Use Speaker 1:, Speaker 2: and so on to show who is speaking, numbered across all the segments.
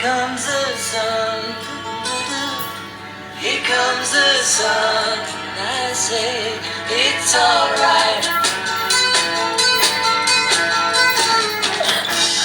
Speaker 1: comes the sun. Here comes the sun. I say it's alright.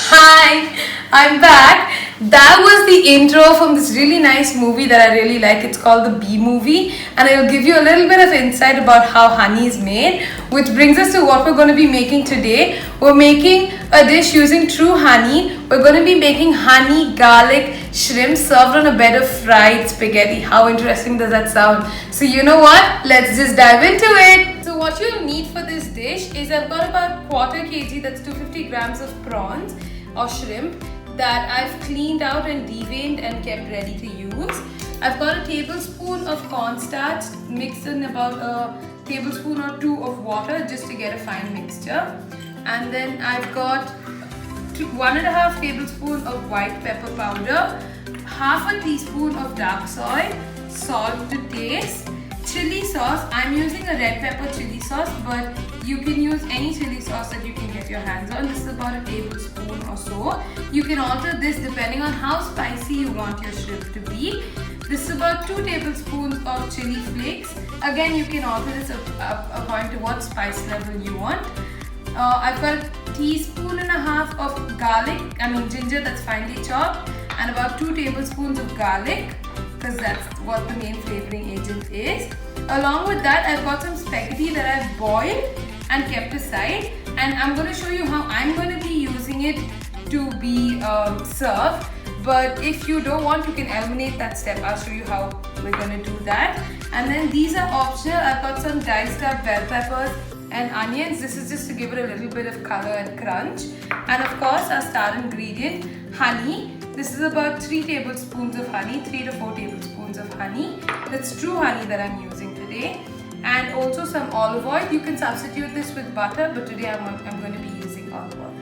Speaker 2: Hi, I'm back. That was the intro from this really nice movie that I really like. It's called the Bee Movie, and I'll give you a little bit of insight about how honey is made, which brings us to what we're going to be making today. We're making a dish using true honey. We're going to be making honey garlic shrimp served on a bed of fried spaghetti. How interesting does that sound? So you know what? Let's just dive into it. So what you'll need for this dish is I've got about quarter kg, that's 250 grams of prawns or shrimp that I've cleaned out and deveined and kept ready to use. I've got a tablespoon of cornstarch mixed in about a tablespoon or two of water just to get a fine mixture. And then I've got 1.5 tablespoon of white pepper powder, half a teaspoon of dark soy, salt to taste, chili sauce. I'm using a red pepper chili sauce, but you can use any chili sauce that you can get your hands on. This is about a tablespoon or so. You can alter this depending on how spicy you want your shrimp to be. This is about 2 tablespoons of chili flakes. Again, you can alter this according to what spice level you want. I've got a teaspoon and a half of ginger that's finely chopped, and about 2 tablespoons of garlic, because that's what the main flavoring agent is. Along with that, I've got some spaghetti that I've boiled and kept aside, and I'm going to show you how I'm going to be using it to be served. But if you don't want, you can eliminate that step. I'll show you how we're going to do that. And then these are optional. I've got some diced up bell peppers and onions. This is just to give it a little bit of color and crunch. And of course, our star ingredient, honey. This is about 3 tablespoons of honey, 3 to 4 tablespoons of honey. That's true honey that I'm using today. And also some olive oil. You can substitute this with butter, but today I'm going to be using olive oil.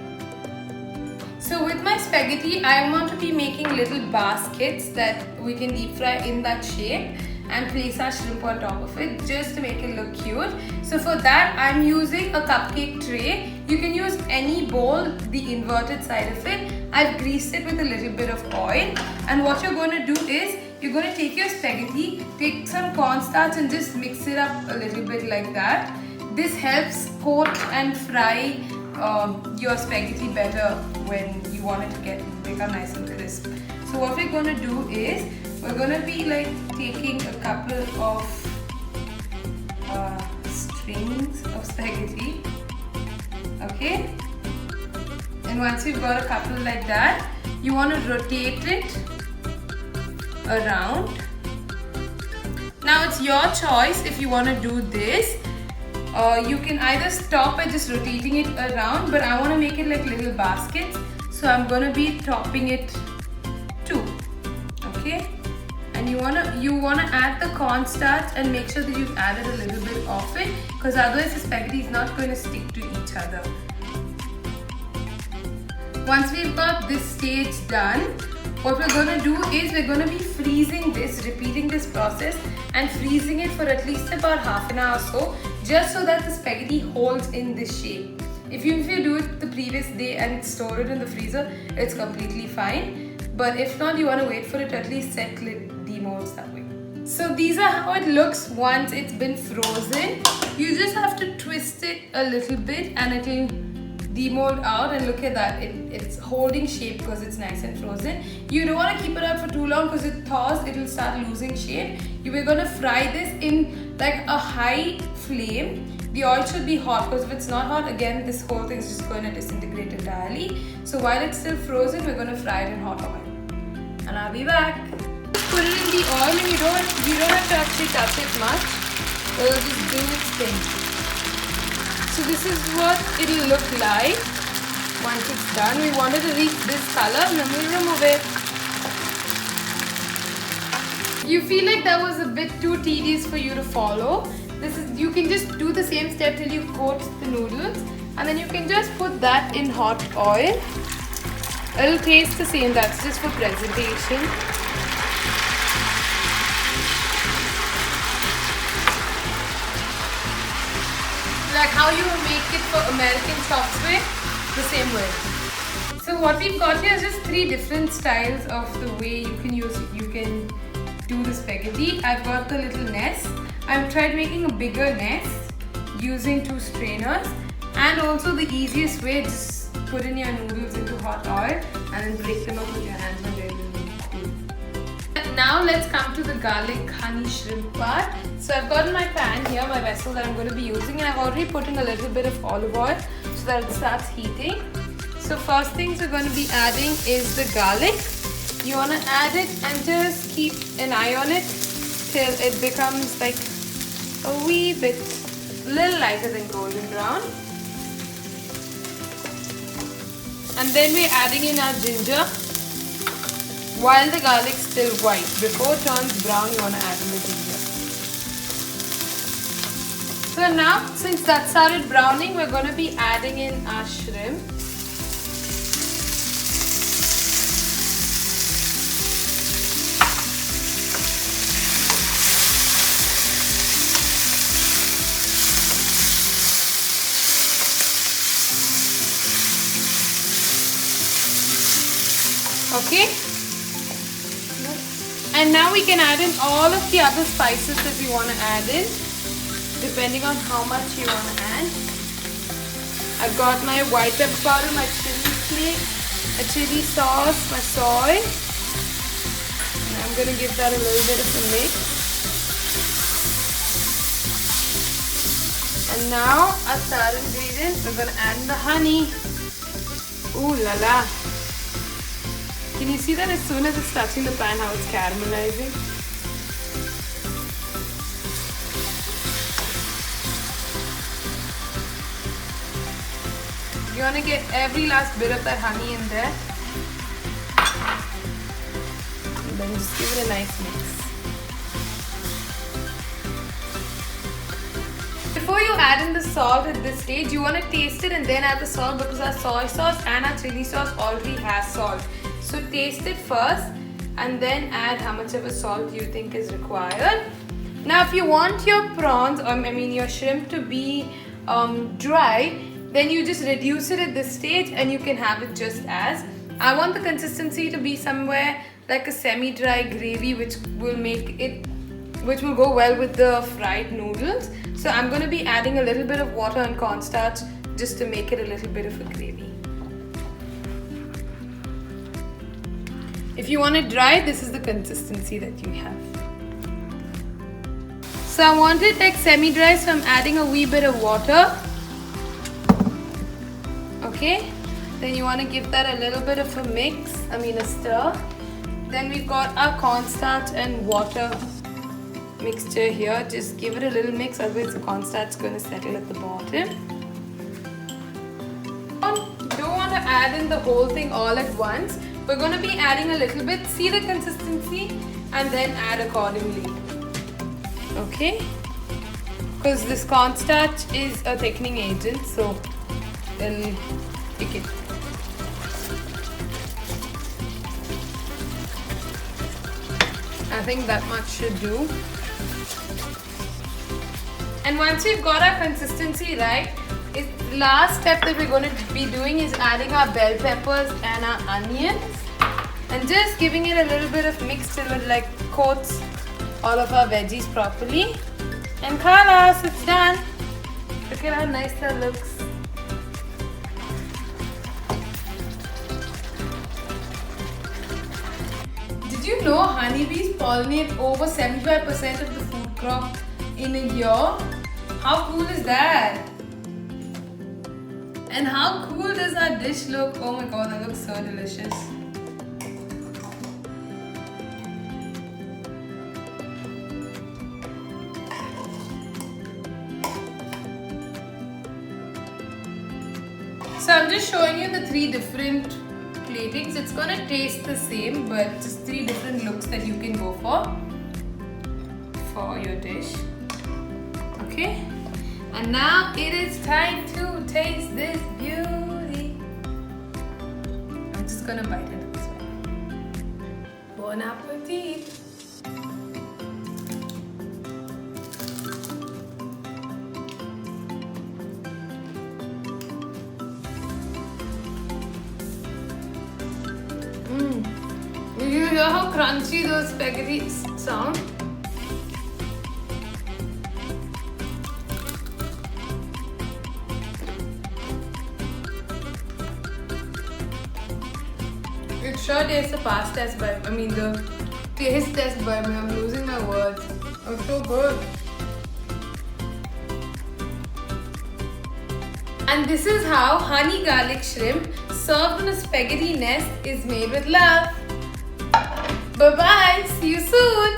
Speaker 2: So with my spaghetti, I want to be making little baskets that we can deep fry in that shape and place our shrimp on top of it just to make it look cute. So for that, I'm using a cupcake tray. You can use any bowl, the inverted side of it. I've greased it with a little bit of oil. And what you're going to do is, you're going to take your spaghetti, take some cornstarch and just mix it up a little bit like that. This helps coat and fry your spaghetti better when you want it to become nice and crisp. So what we're going to do is, we're going to be like taking a couple of strings of spaghetti, okay? And once you've got a couple like that, you want to rotate it around. Now it's your choice if you want to do this. You can either stop by just rotating it around, but I want to make it like little baskets, so I'm going to be topping it too, okay? And you wanna add the cornstarch and make sure that you've added a little bit of it, because otherwise the spaghetti is not going to stick to each other. Once we've got this stage done, what we're going to do is we're going to be freezing this, repeating this process and freezing it for at least about half an hour or so, just so that the spaghetti holds in this shape. If you do it the previous day and store it in the freezer, it's completely fine. But if not, you want to wait for it to at least settle, it demolds that way. So these are how it looks once it's been frozen. You just have to twist it a little bit and it'll demold out, and look at that, it's holding shape because it's nice and frozen. You don't want to keep it out for too long because it thaws, it'll start losing shape. We're going to fry this in like a high flame. The oil should be hot, because if it's not hot, again this whole thing is just going to disintegrate entirely. So while it's still frozen, we're going to fry it in hot oil. And I'll be back. Put it in the oil, and you don't have to actually touch it much. It'll just do its thing. So this is what it'll look like once it's done. We wanted to reach this color, and then we'll remove it. You feel like that was a bit too tedious for you to follow. You can just do the same step till you coat the noodles, and then you can just put that in hot oil. It'll taste the same, that's just for presentation. Like how you make it for American chopstick, the same way. So So what we've got here is just 3 different styles of the way you can do the spaghetti. I've got the little nest. I've tried making a bigger nest using 2 strainers, and also the easiest way, just put in your noodles into hot oil and then break them up with your hands and they're really cool. Now let's come to the garlic honey shrimp part. So I've got in my pan here, my vessel that I'm going to be using, and I've already put in a little bit of olive oil so that it starts heating. So first things we're going to be adding is the garlic. You want to add it and just keep an eye on it till it becomes like a wee bit, little lighter than golden brown. And then we're adding in our ginger while the garlic's still white. Before it turns brown, you want to add in the ginger. So now, since that started browning, we're going to be adding in our shrimp. Okay, and now we can add in all of the other spices that we want to add in, depending on how much you want to add. I've got my white pepper powder, my chili flake, a chili sauce, my soy, and I'm going to give that a little bit of a mix. And now our star ingredient, we're going to add in the honey. Ooh la la! Can you see that as soon as it's touching the pan, how it's caramelizing? You want to get every last bit of that honey in there. And then just give it a nice mix. Before you add in the salt at this stage, you want to taste it and then add the salt, because our soy sauce and our chili sauce already has salt. So taste it first and then add how much of a salt you think is required. Now if you want your prawns, your shrimp to be dry, then you just reduce it at this stage and you can have it just as. I want the consistency to be somewhere like a semi-dry gravy, which will go well with the fried noodles. So I'm going to be adding a little bit of water and cornstarch just to make it a little bit of a gravy. If you want it dry, this is the consistency that you have. So I want it like semi-dry, so I'm adding a wee bit of water. Okay, then you want to give that a little bit of a stir. Then we've got our cornstarch and water mixture here. Just give it a little mix, otherwise the cornstarch is going to settle at the bottom. Don't want to add in the whole thing all at once. We're going to be adding a little bit, see the consistency, and then add accordingly. Okay? Because this cornstarch is a thickening agent, so it'll thicken. I think that much should do. And once we've got our consistency right, the last step that we're going to be doing is adding our bell peppers and our onions and just giving it a little bit of mix till it coats all of our veggies properly. And khalas, it's done. Look at how nice that looks. Did you know honeybees pollinate over 75% of the food crop in a year? How cool is that? And how cool does our dish look? Oh my god, that looks so delicious. So I'm just showing you the 3 different platings. It's gonna taste the same, but just 3 different looks that you can go for your dish. Okay? And now it is time to taste this beauty. I'm just gonna bite it this way. Bon appetit! hear how crunchy those spaghetti sound? It sure tastes the pasta as by, I mean the taste test by me. I'm losing my words. It's so good. And this is how honey garlic shrimp served in a spaghetti nest is made with love. Bye bye. See you soon.